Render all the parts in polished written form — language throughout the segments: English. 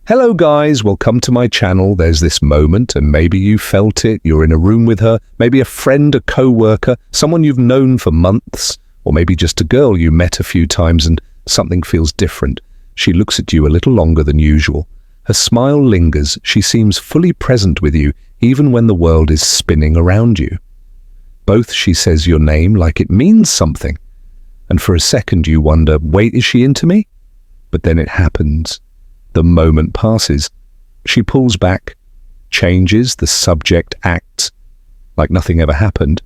Hello guys, welcome to my channel. There's this moment and maybe you felt it, you're in a room with her, maybe a friend, a co-worker, someone you've known for months, or maybe just a girl you met a few times and something feels different. She looks at you a little longer than usual. Her smile lingers, she seems fully present with you even when the world is spinning around you. Both she says your name like it means something. And for a second you wonder, wait, is she into me? But then it happens. The moment passes. She pulls back, changes, the subject acts like nothing ever happened.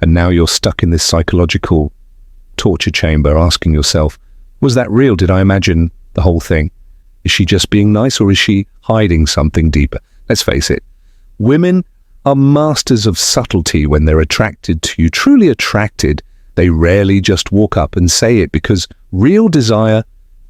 And now you're stuck in this psychological torture chamber asking yourself, was that real? Did I imagine the whole thing? Is she just being nice or is she hiding something deeper? Let's face it, women are masters of subtlety when they're attracted to you. Truly attracted, they rarely just walk up and say it because real desire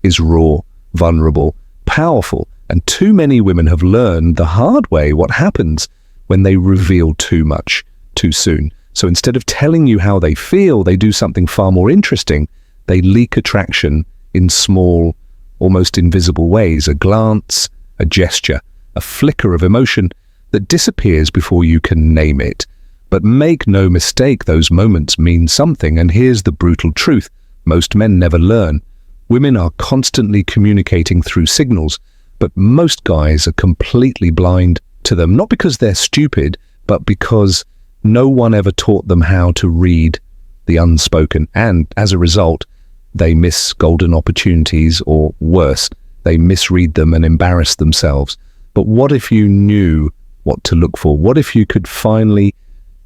is raw, vulnerable, powerful, and too many women have learned the hard way what happens when they reveal too much too soon. So instead of telling you how they feel, they do something far more interesting. They leak attraction in small, almost invisible ways, a glance, a gesture, a flicker of emotion that disappears before you can name it. But make no mistake, those moments mean something, and here's the brutal truth. Most men never learn. Women are constantly communicating through signals, but most guys are completely blind to them, not because they're stupid, but because no one ever taught them how to read the unspoken, and as a result, they miss golden opportunities, or worse, they misread them and embarrass themselves. But what if you knew what to look for? What if you could finally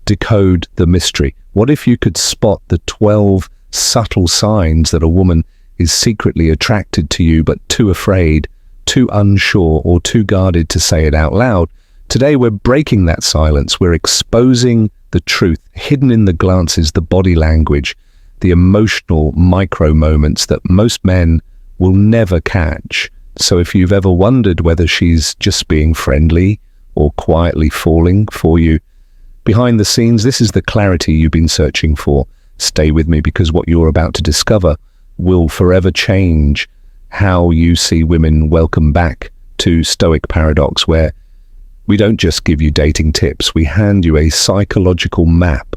decode the mystery? What if you could spot the 12 subtle signs that a woman is secretly attracted to you but too afraid, too unsure, or too guarded to say it out loud? Today we're breaking that silence. We're exposing the truth hidden in the glances, the body language, the emotional micro moments that most men will never catch. So if you've ever wondered whether she's just being friendly or quietly falling for you, behind the scenes, this is the clarity you've been searching for. Stay with me, because what you're about to discover will forever change how you see women. Welcome back to Stoic Paradox, where we don't just give you dating tips, we hand you a psychological map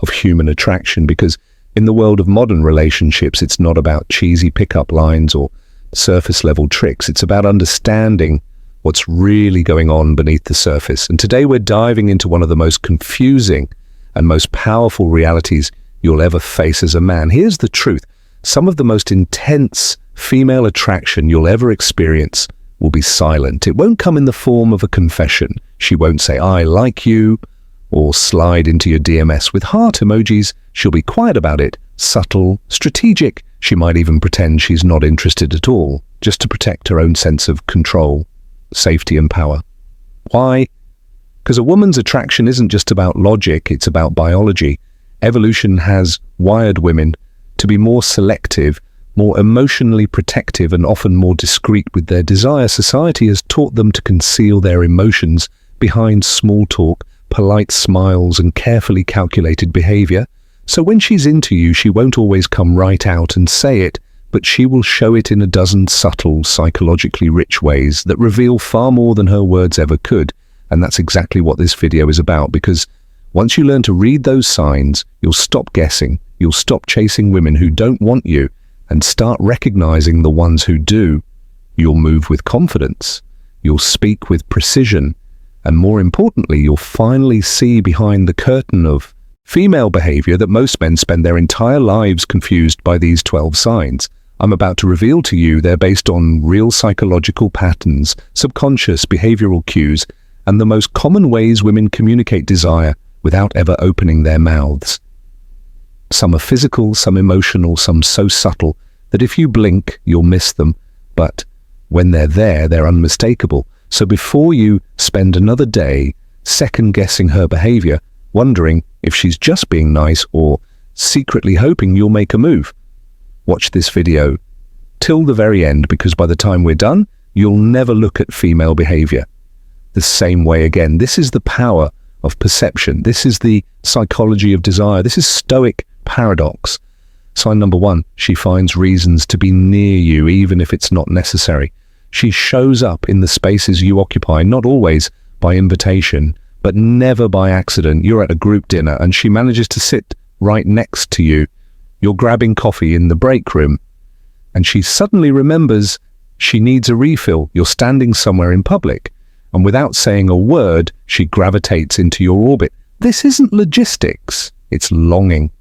of human attraction, because in the world of modern relationships, it's not about cheesy pickup lines or surface level tricks. It's about understanding what's really going on beneath the surface. And today we're diving into one of the most confusing and most powerful realities you'll ever face as a man. Here's the truth. Some of the most intense female attraction you'll ever experience will be silent. It won't come in the form of a confession. She won't say, "I like you," or slide into your DMS with heart emojis. She'll be quiet about it, subtle, strategic. She might even pretend she's not interested at all, just to protect her own sense of control, safety, and power. Why? Because a woman's attraction isn't just about logic, it's about biology. Evolution has wired women to be more selective, more emotionally protective, and often more discreet with their desire. Society has taught them to conceal their emotions behind small talk, polite smiles, and carefully calculated behavior. So when she's into you, she won't always come right out and say it, but she will show it in a dozen subtle, psychologically rich ways that reveal far more than her words ever could. And that's exactly what this video is about, because once you learn to read those signs, you'll stop guessing. You'll stop chasing women who don't want you and start recognizing the ones who do. You'll move with confidence. You'll speak with precision. And more importantly, you'll finally see behind the curtain of female behavior that most men spend their entire lives confused by these 12 signs. I'm about to reveal to you they're based on real psychological patterns, subconscious behavioral cues, and the most common ways women communicate desire without ever opening their mouths. Some are physical, some emotional, some so subtle that if you blink, you'll miss them. But when they're there, they're unmistakable. So before you spend another day second-guessing her behavior, wondering if she's just being nice or secretly hoping you'll make a move, watch this video till the very end, because by the time we're done, you'll never look at female behavior the same way again. This is the power of perception. This is the psychology of desire. This is Stoic Paradox. Sign number 1, she finds reasons to be near you even if it's not necessary. She shows up in the spaces you occupy, not always by invitation, but never by accident. You're at a group dinner and she manages to sit right next to you. You're grabbing coffee in the break room and she suddenly remembers she needs a refill. You're standing somewhere in public and without saying a word, she gravitates into your orbit. This isn't logistics, it's longing.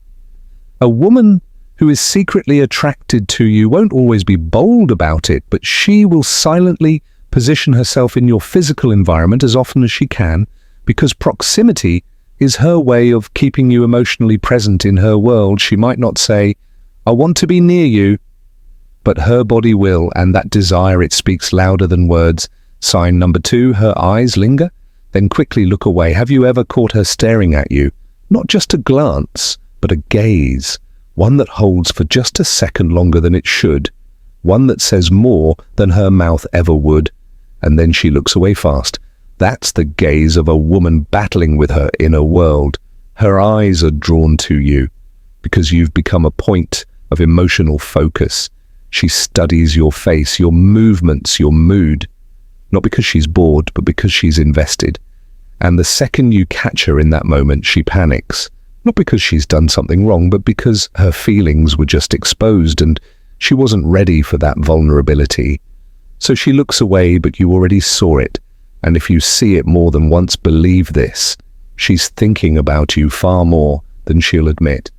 A woman who is secretly attracted to you won't always be bold about it, but she will silently position herself in your physical environment as often as she can, because proximity is her way of keeping you emotionally present in her world. She might not say, "I want to be near you," but her body will, and that desire, it speaks louder than words. Sign number 2, her eyes linger, then quickly look away. Have you ever caught her staring at you? Not just a glance, but a gaze, one that holds for just a second longer than it should, one that says more than her mouth ever would, and then she looks away fast. That's the gaze of a woman battling with her inner world. Her eyes are drawn to you because you've become a point of emotional focus. She studies your face, your movements, your mood, not because she's bored, but because she's invested. And the second you catch her in that moment, she panics, not because she's done something wrong, but because her feelings were just exposed and she wasn't ready for that vulnerability. So she looks away, but you already saw it. And if you see it more than once, believe this, she's thinking about you far more than she'll admit.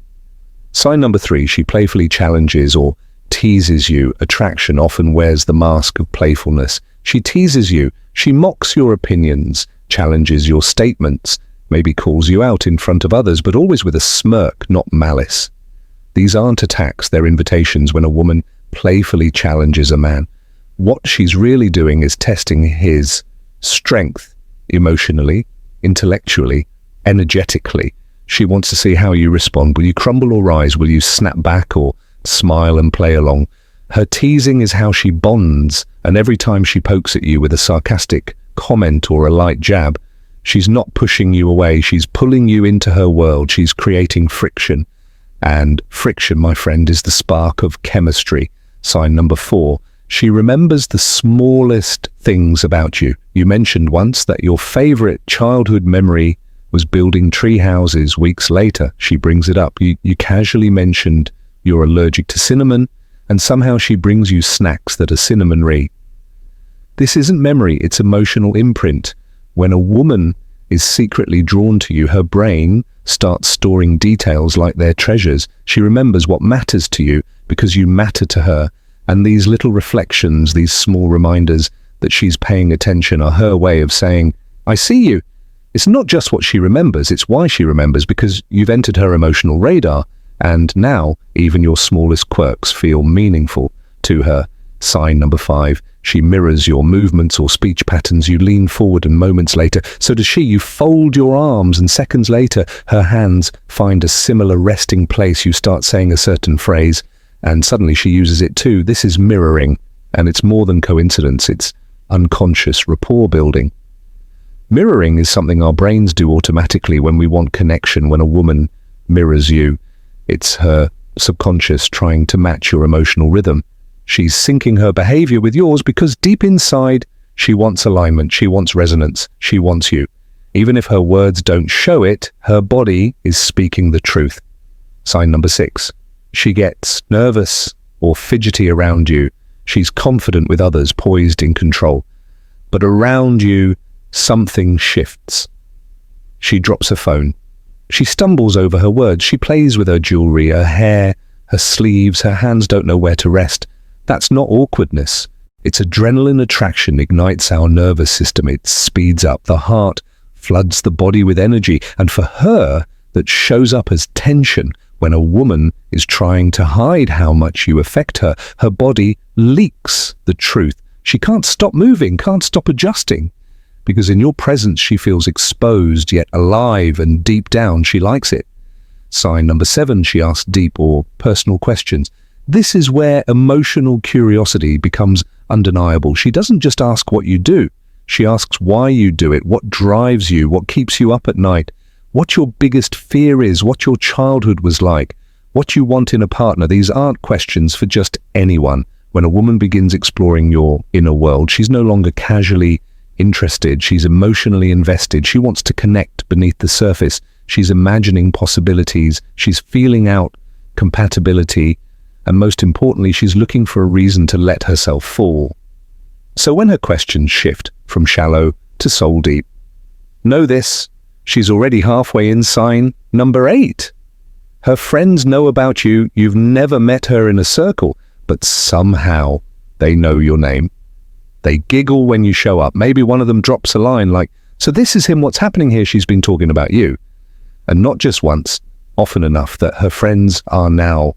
Sign number 3, she playfully challenges or teases you. Attraction often wears the mask of playfulness. She teases you, she mocks your opinions, challenges your statements, maybe calls you out in front of others, but always with a smirk, not malice. These aren't attacks, they're invitations. When a woman playfully challenges a man, what she's really doing is testing his strength emotionally, intellectually, energetically. She wants to see how you respond. Will you crumble or rise? Will you snap back or smile and play along? Her teasing is how she bonds, and every time she pokes at you with a sarcastic comment or a light jab, she's not pushing you away, she's pulling you into her world, she's creating friction. And friction, my friend, is the spark of chemistry. Sign number 4, she remembers the smallest things about you. You mentioned once that your favorite childhood memory was building tree houses. Weeks later, she brings it up. You casually mentioned you're allergic to cinnamon, and somehow she brings you snacks that are cinnamon-y. This isn't memory, it's emotional imprint. When a woman is secretly drawn to you, her brain starts storing details like they're treasures. She remembers what matters to you because you matter to her. And these little reflections, these small reminders that she's paying attention are her way of saying, "I see you." It's not just what she remembers, it's why she remembers, because you've entered her emotional radar. And now, even your smallest quirks feel meaningful to her. Sign number 5, she mirrors your movements or speech patterns. You lean forward and moments later, so does she. You fold your arms and seconds later, her hands find a similar resting place. You start saying a certain phrase and suddenly she uses it too. This is mirroring, and it's more than coincidence. It's unconscious rapport building. Mirroring is something our brains do automatically when we want connection. When a woman mirrors you, it's her subconscious trying to match your emotional rhythm. She's syncing her behavior with yours because deep inside, she wants alignment, she wants resonance, she wants you. Even if her words don't show it, her body is speaking the truth. Sign number 6. She gets nervous or fidgety around you. She's confident with others, poised in control. But around you, something shifts. She drops her phone. She stumbles over her words. She plays with her jewelry, her hair, her sleeves. Her hands don't know where to rest. That's not awkwardness. It's adrenaline. Attraction ignites our nervous system. It speeds up. The heart floods the body with energy. And for her, that shows up as tension. When a woman is trying to hide how much you affect her, her body leaks the truth. She can't stop moving, can't stop adjusting. Because in your presence, she feels exposed, yet alive, and deep down, she likes it. Sign number 7, she asks deep or personal questions. This is where emotional curiosity becomes undeniable. She doesn't just ask what you do. She asks why you do it, what drives you, what keeps you up at night, what your biggest fear is, what your childhood was like, what you want in a partner. These aren't questions for just anyone. When a woman begins exploring your inner world, she's no longer casually interested, she's emotionally invested. She wants to connect beneath the surface. She's imagining possibilities, she's feeling out compatibility, and most importantly, she's looking for a reason to let herself fall. So when her questions shift from shallow to soul deep, know this, she's already halfway in sign number 8. Her friends know about you, you've never met her in a circle, but somehow they know your name. They giggle when you show up. Maybe one of them drops a line like, "So this is him, what's happening here?" She's been talking about you. And not just once, often enough that her friends are now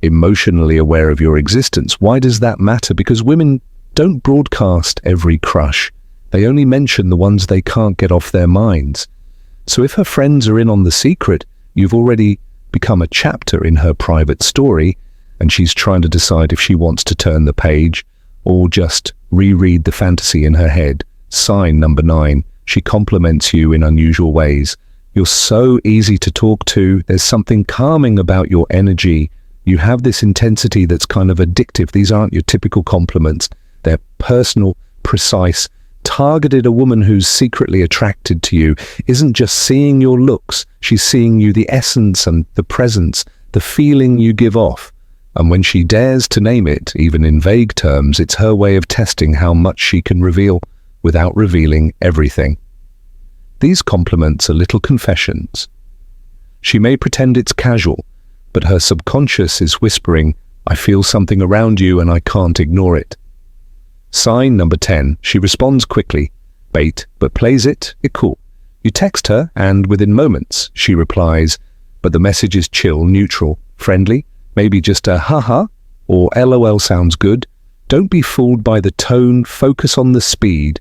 emotionally aware of your existence. Why does that matter? Because women don't broadcast every crush. They only mention the ones they can't get off their minds. So if her friends are in on the secret, you've already become a chapter in her private story, and she's trying to decide if she wants to turn the page or just reread the fantasy in her head. Sign number 9, she compliments you in unusual ways. You're so easy to talk to. There's something calming about your energy. You have this intensity that's kind of addictive. These aren't your typical compliments. They're personal, precise, targeted. A woman who's secretly attracted to you isn't just seeing your looks. She's seeing you, the essence and the presence, the feeling you give off. And when she dares to name it, even in vague terms, it's her way of testing how much she can reveal without revealing everything. These compliments are little confessions. She may pretend it's casual, but her subconscious is whispering, "I feel something around you and I can't ignore it." Sign number 10, she responds quickly, bait, but plays it cool. You text her and within moments she replies, but the message is chill, neutral, friendly, maybe just a haha or LOL sounds good. Don't be fooled by the tone, focus on the speed.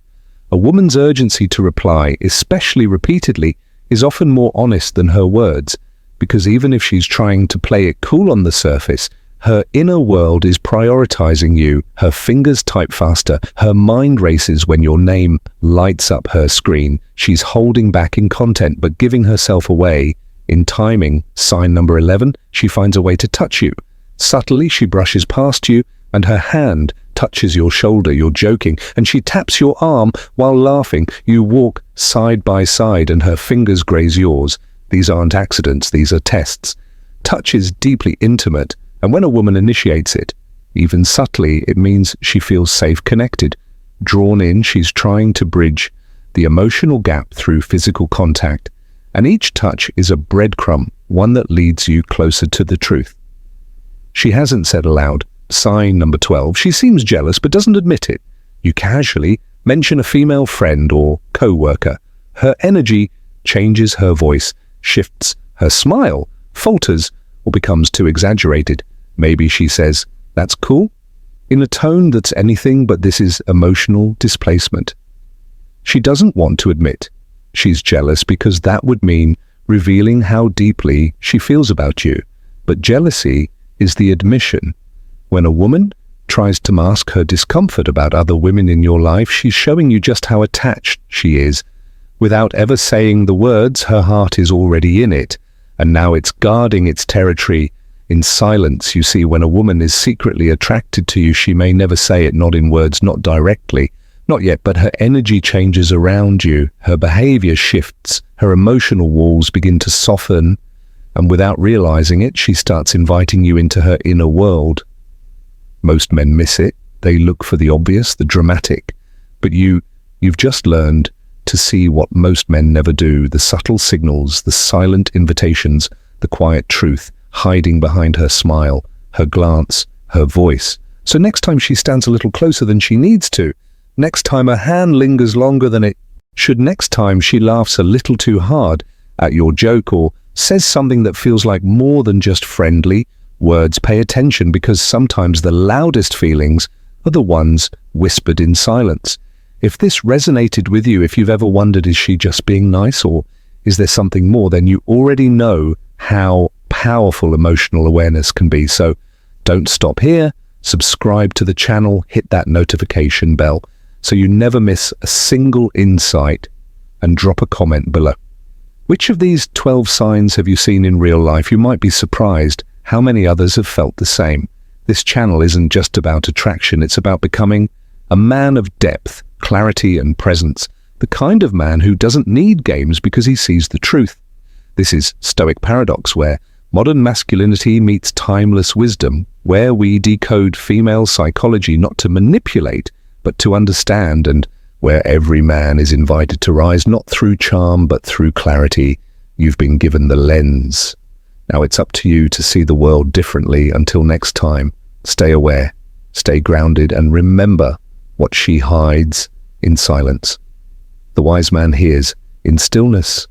A woman's urgency to reply, especially repeatedly, is often more honest than her words, because even if she's trying to play it cool on the surface, her inner world is prioritizing you. Her fingers type faster, her mind races when your name lights up her screen. She's holding back in content but giving herself away in timing. Sign number 11, she finds a way to touch you. Subtly, she brushes past you and her hand touches your shoulder. You're joking and she taps your arm while laughing. You walk side by side and her fingers graze yours. These aren't accidents, these are tests. Touch is deeply intimate, and when a woman initiates it, even subtly, it means she feels safe, connected. Drawn in, she's trying to bridge the emotional gap through physical contact, and each touch is a breadcrumb, one that leads you closer to the truth. She hasn't said aloud. Sign number 12, she seems jealous but doesn't admit it. You casually mention a female friend or co-worker. Her energy changes, her voice shifts, her smile falters or becomes too exaggerated. Maybe she says, "That's cool," in a tone that's anything but this is emotional displacement. She doesn't want to admit she's jealous because that would mean revealing how deeply she feels about you. But jealousy is the admission. When a woman tries to mask her discomfort about other women in your life, she's showing you just how attached she is. Without ever saying the words, her heart is already in it, and now it's guarding its territory in silence. You see, when a woman is secretly attracted to you, she may never say it, not in words, not directly, not yet, but her energy changes around you, her behavior shifts, her emotional walls begin to soften, and without realizing it, she starts inviting you into her inner world. Most men miss it. They look for the obvious, the dramatic, but you've just learned to see what most men never do, the subtle signals, the silent invitations, the quiet truth hiding behind her smile, her glance, her voice. So next time she stands a little closer than she needs to, next time her hand lingers longer than it should, next time she laughs a little too hard at your joke or says something that feels like more than just friendly words, pay attention, because sometimes the loudest feelings are the ones whispered in silence. If this resonated with you, if you've ever wondered, is she just being nice or is there something more, then you already know how powerful emotional awareness can be. So don't stop here. Subscribe to the channel, hit that notification bell so you never miss a single insight, and drop a comment below. Which of these 12 signs have you seen in real life? You might be surprised how many others have felt the same. This channel isn't just about attraction, it's about becoming a man of depth, clarity and presence, the kind of man who doesn't need games because he sees the truth. This is Stoic paradox, where modern masculinity meets timeless wisdom, where we decode female psychology not to manipulate, but to understand, and where every man is invited to rise not through charm, but through clarity. You've been given the lens. Now it's up to you to see the world differently. Until next time, stay aware, stay grounded, and remember what she hides in silence. The wise man hears in stillness.